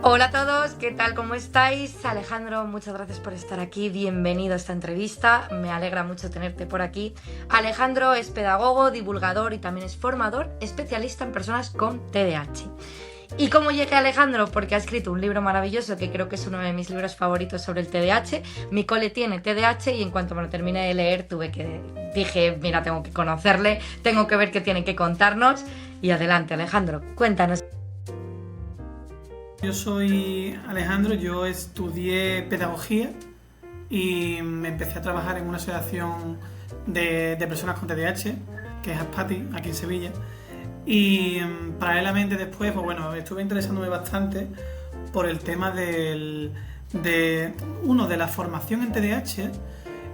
Hola a todos, ¿qué tal? ¿Cómo estáis? Alejandro, muchas gracias por estar aquí, bienvenido a esta entrevista, me alegra mucho tenerte por aquí. Alejandro es pedagogo, divulgador y también es formador, especialista en personas con TDAH. ¿Y cómo llegué a Alejandro? Porque ha escrito un libro maravilloso que creo que es uno de mis libros favoritos sobre el TDAH. Mi cole tiene TDAH y en cuanto me lo terminé de leer dije, mira, tengo que conocerle, tengo que ver qué tiene que contarnos. Y adelante, Alejandro, cuéntanos. Yo soy Alejandro, yo estudié pedagogía y me empecé a trabajar en una asociación de personas con TDAH, que es ASPATI, aquí en Sevilla. Y paralelamente después, pues bueno, estuve interesándome bastante por el tema de la formación en TDAH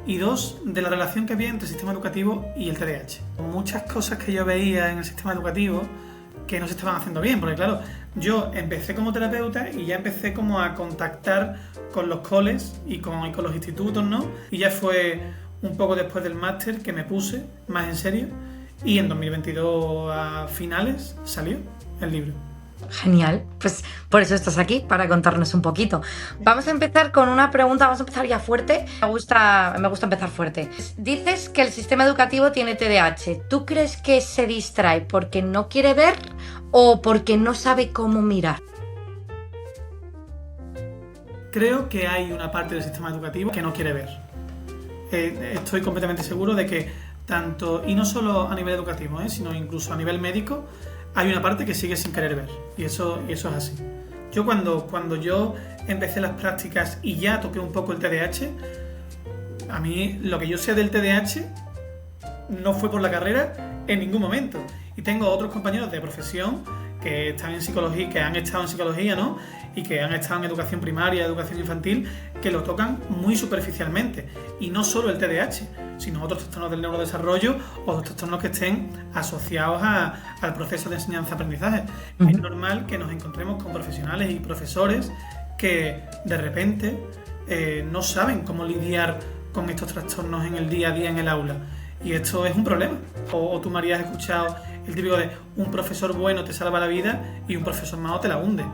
y dos, de la relación que había entre el sistema educativo y el TDAH. Muchas cosas que yo veía en el sistema educativo que no se estaban haciendo bien, porque claro, yo empecé como terapeuta y ya empecé como a contactar con los coles y con los institutos, ¿no? Y ya fue un poco después del máster que me puse más en serio y en 2022 a finales salió el libro. Genial, pues por eso estás aquí, para contarnos un poquito. Vamos a empezar con una pregunta, vamos a empezar ya fuerte. Me gusta empezar fuerte. Dices que el sistema educativo tiene TDAH. ¿Tú crees que se distrae porque no quiere ver o porque no sabe cómo mirar? Creo que hay una parte del sistema educativo que no quiere ver. Estoy completamente seguro de que tanto, y no solo a nivel educativo, sino incluso a nivel médico, hay una parte que sigue sin querer ver, y eso es así. Yo cuando yo empecé las prácticas y ya toqué un poco el TDAH, a mí lo que yo sé del TDAH no fue por la carrera en ningún momento. Y tengo otros compañeros de profesión que están en psicología, que han estado en psicología, ¿no? Y que han estado en educación primaria, educación infantil, que lo tocan muy superficialmente. Y no solo el TDAH, sino otros trastornos del neurodesarrollo o otros trastornos que estén asociados al proceso de enseñanza-aprendizaje. Es normal que nos encontremos con profesionales y profesores que de repente no saben cómo lidiar con estos trastornos en el día a día en el aula. Y esto es un problema. O tú, María, has escuchado el típico de un profesor bueno te salva la vida y un profesor malo te la hunde.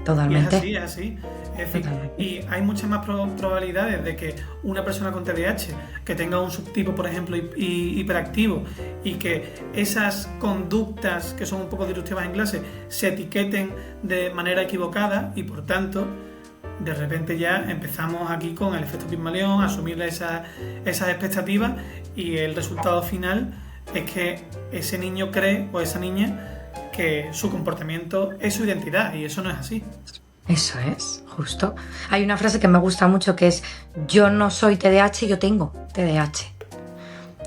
Totalmente. Y es así. Es decir, y hay muchas más probabilidades de que una persona con TDAH que tenga un subtipo, por ejemplo, hiperactivo, y que esas conductas que son un poco disruptivas en clase se etiqueten de manera equivocada y por tanto de repente ya empezamos aquí con el efecto Pigmalión, a asumir esas expectativas y el resultado final es que ese niño cree o esa niña que su comportamiento es su identidad y eso no es así. Eso es, justo. Hay una frase que me gusta mucho que es: yo no soy TDAH, yo tengo TDAH.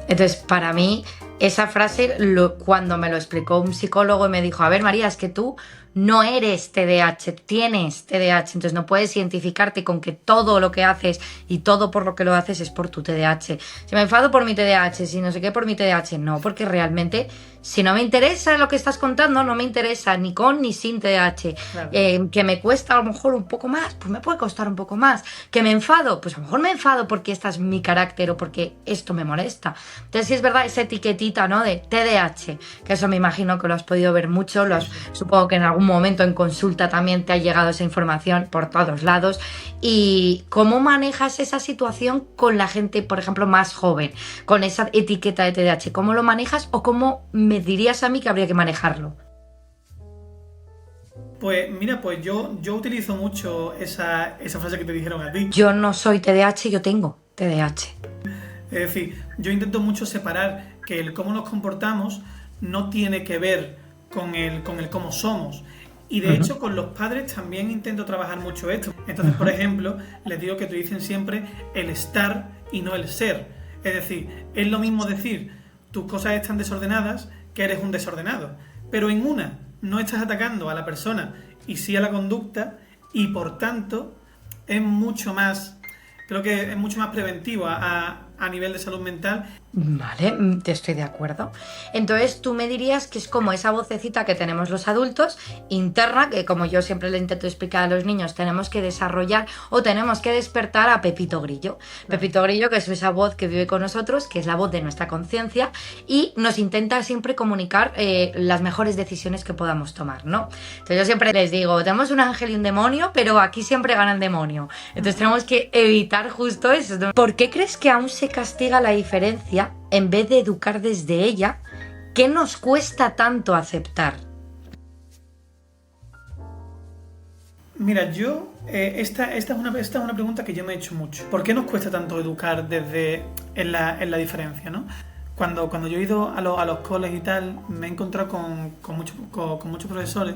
Entonces, para mí, esa frase, cuando me lo explicó un psicólogo y me dijo, a ver, María, es que tú no eres TDAH, tienes TDAH, entonces no puedes identificarte con que todo lo que haces y todo por lo que lo haces es por tu TDAH. Si me enfado por mi TDAH, si no sé qué por mi TDAH, no, porque realmente si no me interesa lo que estás contando, no me interesa ni con ni sin TDAH. Claro. Que me cuesta a lo mejor un poco más, pues me puede costar un poco más. Que me enfado, pues a lo mejor me enfado porque este es mi carácter o porque esto me molesta. Entonces sí es verdad esa etiquetita, ¿no? De TDAH, que eso me imagino que lo has podido ver mucho, supongo que en algún momento en consulta también te ha llegado esa información por todos lados. ¿Y cómo manejas esa situación con la gente, por ejemplo, más joven, con esa etiqueta de TDAH? ¿Cómo lo manejas o cómo me dirías a mí que habría que manejarlo? Pues mira, pues yo utilizo mucho esa frase que te dijeron a ti. Yo no soy TDAH, yo tengo TDAH. Es decir, yo intento mucho separar que el cómo nos comportamos no tiene que ver con el cómo somos. Y de hecho con los padres también intento trabajar mucho esto. Entonces, por ejemplo, les digo que utilicen siempre el estar y no el ser. Es decir, es lo mismo decir tus cosas están desordenadas que eres un desordenado. Pero en una no estás atacando a la persona y sí a la conducta y por tanto es mucho más, creo que es mucho más preventivo a nivel de salud mental Vale, te estoy de acuerdo. Entonces tú me dirías que es como esa vocecita que tenemos los adultos, interna, que como yo siempre le intento explicar a los niños, tenemos que desarrollar o tenemos que despertar a Pepito Grillo. Pepito Grillo, que es esa voz que vive con nosotros, que es la voz de nuestra conciencia y nos intenta siempre comunicar las mejores decisiones que podamos tomar, ¿no? Entonces yo siempre les digo, tenemos un ángel y un demonio, pero aquí siempre gana el demonio. Entonces tenemos que evitar justo eso, ¿no? ¿Por qué crees que aún se castiga la diferencia en vez de educar desde ella? ¿Qué nos cuesta tanto aceptar? Mira, yo, esta es una pregunta que yo me he hecho mucho. ¿Por qué nos cuesta tanto educar en la diferencia, ¿no? Cuando yo he ido a los coles y tal, me he encontrado con muchos profesores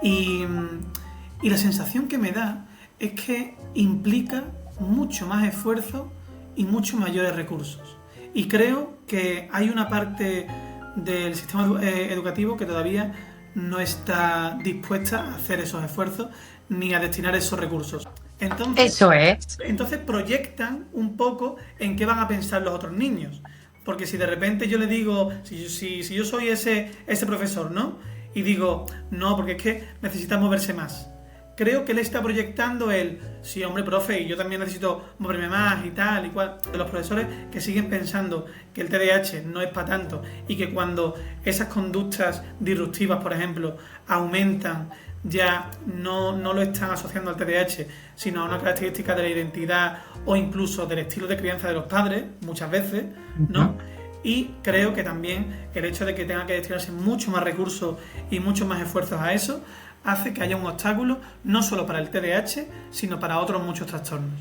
y la sensación que me da es que implica mucho más esfuerzo y muchos mayores recursos. Y creo que hay una parte del sistema educativo que todavía no está dispuesta a hacer esos esfuerzos ni a destinar esos recursos. Eso es. Entonces proyectan un poco en qué van a pensar los otros niños. Porque si de repente yo le digo, si yo soy ese profesor, ¿no? Y digo, no, porque es que necesita moverse más. Creo que él está proyectando sí, hombre, profe, y yo también necesito moverme más y tal y cual. De los profesores que siguen pensando que el TDAH no es para tanto y que cuando esas conductas disruptivas, por ejemplo, aumentan, ya no lo están asociando al TDAH, sino a una característica de la identidad o incluso del estilo de crianza de los padres, muchas veces, ¿no? Y creo que también el hecho de que tenga que destinarse mucho más recursos y muchos más esfuerzos a eso hace que haya un obstáculo no solo para el TDAH, sino para otros muchos trastornos.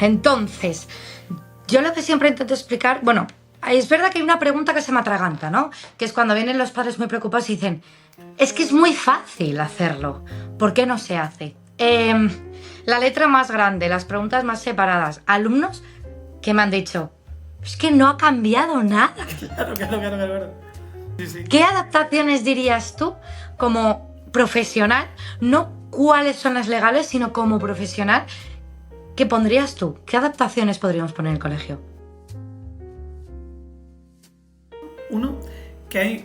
Entonces, yo lo que siempre intento explicar, bueno, es verdad que hay una pregunta que se me atraganta, ¿no? Que es cuando vienen los padres muy preocupados y dicen, es que es muy fácil hacerlo, ¿por qué no se hace? La letra más grande, las preguntas más separadas, alumnos que me han dicho, es que no ha cambiado nada. Claro. Sí. ¿Qué adaptaciones dirías tú como profesional? No cuáles son las legales, sino como profesional. ¿Qué pondrías tú? ¿Qué adaptaciones podríamos poner en el colegio? Uno, que hay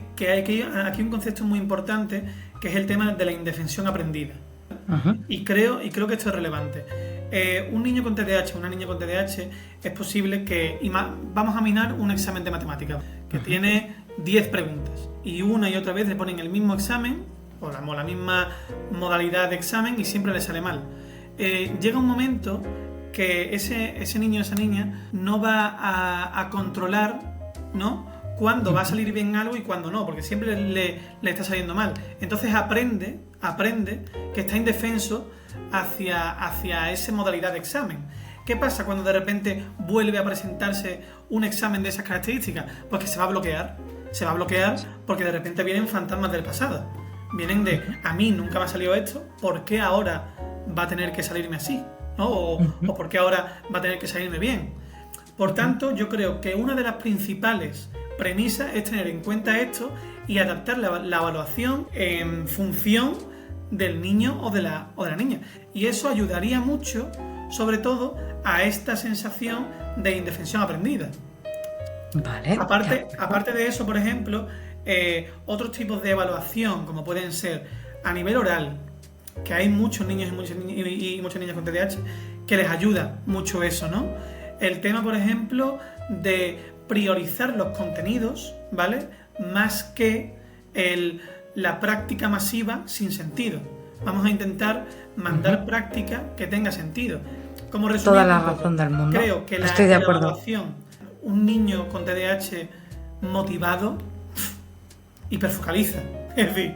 aquí un concepto muy importante, que es el tema de la indefensión aprendida. Y creo que esto es relevante. Un niño con TDAH, una niña con TDAH, es posible que... vamos a mirar un examen de matemáticas que tiene 10 preguntas y una y otra vez le ponen el mismo examen o la misma modalidad de examen y siempre le sale mal. Llega un momento que ese niño o esa niña no va a controlar, ¿no?, cuándo va a salir bien algo y cuándo no, porque siempre le está saliendo mal. Entonces aprende que está indefenso hacia esa modalidad de examen. ¿Qué pasa cuando de repente vuelve a presentarse un examen de esas características? Pues que se va a bloquear. Se va a bloquear porque de repente vienen fantasmas del pasado. Vienen de, a mí nunca me ha salido esto, ¿por qué ahora va a tener que salirme así? ¿No? O ¿por qué ahora va a tener que salirme bien? Por tanto, yo creo que una de las principales premisas es tener en cuenta esto y adaptar la evaluación en función del niño o de la niña. Y eso ayudaría mucho, sobre todo, a esta sensación de indefensión aprendida. Vale. Aparte de eso, por ejemplo, otros tipos de evaluación, como pueden ser a nivel oral, que hay muchos niños y muchas niñas con TDAH, que les ayuda mucho eso, ¿no? El tema, por ejemplo, de priorizar los contenidos, ¿vale?, más que la práctica masiva sin sentido. Vamos a intentar mandar práctica que tenga sentido. Como resumen, toda la razón del mundo. Creo que Estoy de acuerdo. evaluación, un niño con TDAH motivado hiperfocaliza. Es decir,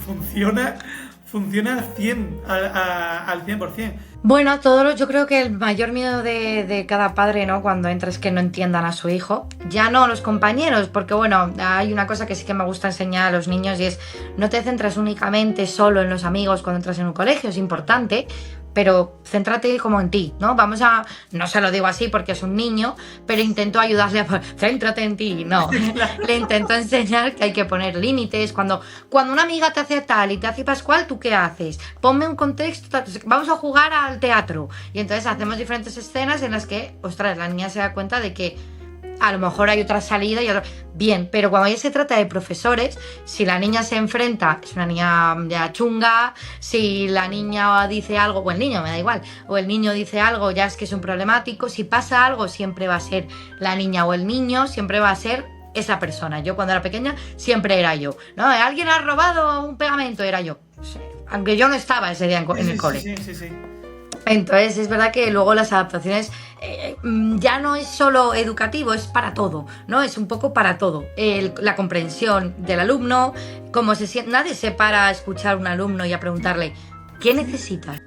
funciona al 100%. Bueno, yo creo que el mayor miedo de cada padre, ¿no?, cuando entra es que no entiendan a su hijo. Ya no los compañeros, porque bueno, hay una cosa que sí que me gusta enseñar a los niños y es no te centres únicamente solo en los amigos cuando entras en un colegio, es importante, pero céntrate como en ti, ¿no? No se lo digo así porque es un niño, pero intento ayudarle a céntrate en ti, no. Le intento enseñar que hay que poner límites. Cuando una amiga te hace tal y te hace pascual, ¿tú qué haces? Ponme un contexto, vamos a jugar al teatro. Y entonces hacemos diferentes escenas en las que, ostras, la niña se da cuenta de que a lo mejor hay otra salida y otra... Bien, pero cuando ya se trata de profesores, si la niña se enfrenta, es una niña ya chunga, si la niña dice algo, o el niño, me da igual, o el niño dice algo, ya es que es un problemático, si pasa algo siempre va a ser la niña o el niño, siempre va a ser esa persona. Yo cuando era pequeña siempre era yo, ¿no? ¿Alguien ha robado un pegamento? Era yo. Aunque yo no estaba ese día en el cole. Sí. Entonces es verdad que luego las adaptaciones ya no es solo educativo, es para todo, ¿no? Es un poco para todo. La comprensión del alumno, cómo se siente. Nadie se para a escuchar a un alumno y a preguntarle, ¿qué necesitas?